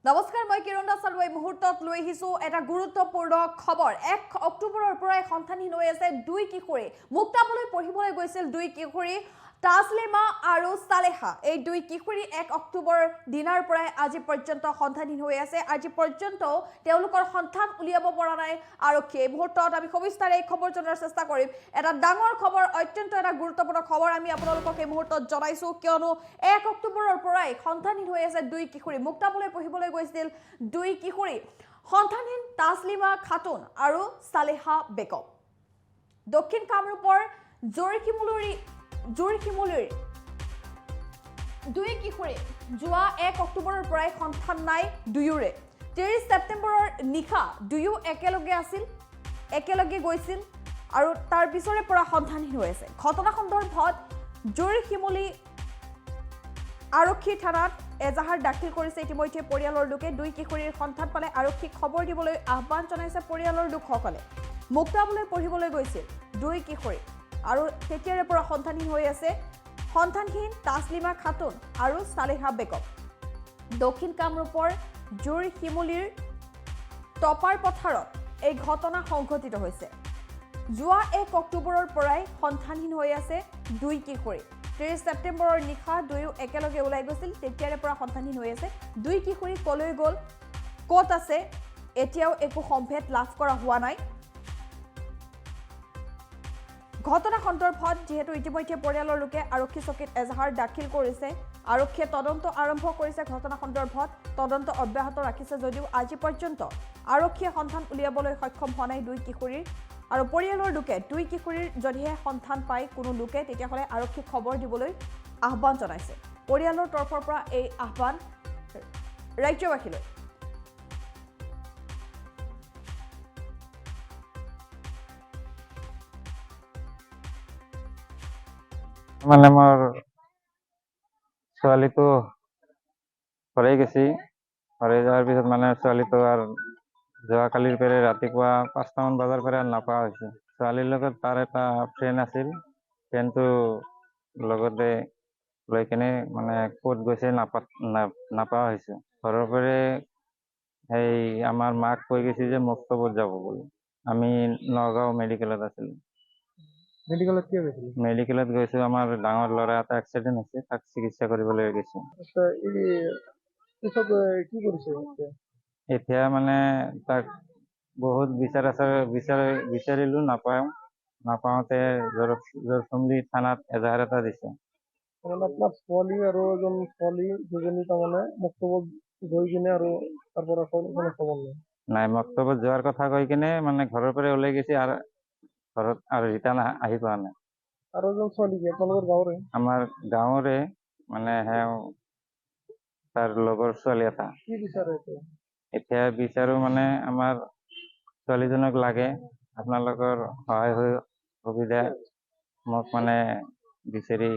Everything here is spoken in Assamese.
নমস্কাৰ, মই কিৰণ দাস আৰু এই মুহূৰ্তত লৈ আহিছো এটা গুৰুত্বপূৰ্ণ খবৰ। 1 অক্টোবৰৰ পৰাই সন্ধানহীন হৈ আছে দুই কিশোৰী। মুক্তাবলৈ পঢ়িবলৈ গৈছিল দুই কিশোৰী তাছলিমা আৰু সালেহা। এই দুই কিশোৰী 1 অক্টোবৰ দিনাৰ পৰাই আজি পৰ্যন্ত সন্ধানহীন হৈ আছে। আজি পৰ্যন্ত তেওঁলোকৰ সন্ধান উলিয়াব পৰা নাই আৰক্ষী। এই মুহূৰ্তত আমি সবিস্তাৰে এই খবৰ জনাৰ চেষ্টা কৰিম। এটা ডাঙৰ খবৰ, অত্যন্ত এটা গুৰুত্বপূৰ্ণ খবৰ আমি আপোনালোকক এই মুহূৰ্তত জনাইছো, কিয়নো 1 অক্টোবৰৰ পৰাই সন্ধানহীন হৈ আছে দুই কিশোৰী। মুক্তাবলৈ পঢ়িবলৈ গৈছিল দুই কিশোৰী সন্ধানহীন তাছলিমা খাতুন আৰু সালেহা বেগম। দক্ষিণ কামৰূপৰ জোৰশিমুলুৰ দুই কিশোৰী যোৱা 1 অক্টোবৰৰ পৰাই সন্ধান নাই দুয়োৰে। 30 ছেপ্টেম্বৰৰ নিশা দুয়ো একেলগে আছিল, একেলগে গৈছিল আৰু তাৰ পিছৰে পৰা সন্ধানহীন হৈ আছে। ঘটনা সন্দৰ্ভত জোৰশিমুলী আৰক্ষী থানাত এজাহাৰ দাখিল কৰিছে ইতিমধ্যে পৰিয়ালৰ লোকে। দুই কিশোৰীৰ সন্ধান পালে আৰক্ষীক খবৰ দিবলৈ আহ্বান জনাইছে পৰিয়ালৰ লোকসকলে। মুক্তাবলৈ পঢ়িবলৈ গৈছিল দুই কিশোৰী আৰু তেতিয়াৰে পৰা সন্ধানহীন হৈ আছে সন্ধানহীন তাছলিমা খাতুন আৰু সালেহা বেগম। দক্ষিণ কামৰূপৰ জোৰশিমুলীৰ টপাৰ পথাৰত এই ঘটনা সংঘটিত হৈছে। যোৱা 1 অক্টোবৰৰ পৰাই সন্ধানহীন হৈ আছে দুই কিশোৰী। 30 ছেপ্টেম্বৰৰ নিশা দুয়ো একেলগে ওলাই গৈছিল, তেতিয়াৰে পৰা সন্ধানহীন হৈ আছে। দুই কিশোৰী কলৈ গ'ল, ক'ত আছে, এতিয়াও একো সম্ভেদ লাভ কৰা হোৱা নাই। ঘটনা সন্দৰ্ভত যিহেতু ইতিমধ্যে পৰিয়ালৰ লোকে আৰক্ষী চকীত এজাহাৰ দাখিল কৰিছে, আৰক্ষীয়ে তদন্ত আৰম্ভ কৰিছে। ঘটনা সন্দৰ্ভত তদন্ত অব্যাহত ৰাখিছে যদিও আজি পৰ্যন্ত আৰক্ষীয়ে সন্ধান উলিয়াবলৈ সক্ষম হোৱা নাই দুই কিশোৰীৰ। আৰু পৰিয়ালৰ লোকে দুই কিশোৰীৰ যদিহে সন্ধান পায় কোনো লোকে, তেতিয়াহ'লে আৰক্ষীক খবৰ দিবলৈ আহ্বান জনাইছে। পৰিয়ালৰ তৰফৰ পৰা এই আহ্বান ৰাজ্যবাসীলৈ। মানে মোৰ ছোৱালীটো ঘৰে গেছি, ঘৰে যোৱাৰ পিছত মানে ছোৱালীটো আৰু যোৱাকালিৰ পৰা ৰাতিপুৱা 5টামান বজাৰ পৰা নাপা হৈছে। ছোৱালীৰ লগত তাৰ এটা ফ্ৰেণ্ড আছিল, ফ্ৰেণ্ডটো লগতে লৈ কেনে মানে ক'ত গৈছে নাপা হৈছে। ঘৰৰ পৰা সেই আমাৰ মাক কৈ গৈছে যে মক্তবত যাব বুলি। আমি নগাঁও মেডিকেলত আছিলোঁ। মেডিকেলত কিয় গৈছিল? মেডিকেলত গৈছো, আমাৰ ডাঙৰ ল'ৰা এটা এক্সিডেণ্ট হৈছে, তাক চিকিৎসা কৰিবলৈ গৈছো। আচ্ছা, পিছত কি কৰিছে এতিয়া? এতিয়া মানে তাক বহুত বিচাৰিলো, নাপাওঁতে জৰচুমলি থানাত এজাহাৰ এটা দিছে। তাৰমানে আপোনাৰ ছোৱালী আৰু এজন ছোৱালী দুজনী তাৰমানে মক্তবত গৈ কিনে আৰু তাৰ পৰা কোনো খবৰ নাই। নাই, মক্তবত যোৱাৰ কথা কৈ কিনে মানে ঘৰৰ পৰা ওলাই গৈছে আৰু ঘৰত আৰু ৰিটাৰ্ণ আহি পোৱা নাই। আৰু এজন ছোৱালী কি আপোনালোকৰ গাঁৱৰে? আমাৰ গাঁৱৰে, মানে তাৰ লগৰ ছোৱালী এটা। কি বিচাৰে এতিয়া? এতিয়া বিচাৰো মানে আমাৰ ছোৱালীজনক লাগে, আপোনালোকৰ সহায় সুবিধা মোক মানে বিচাৰি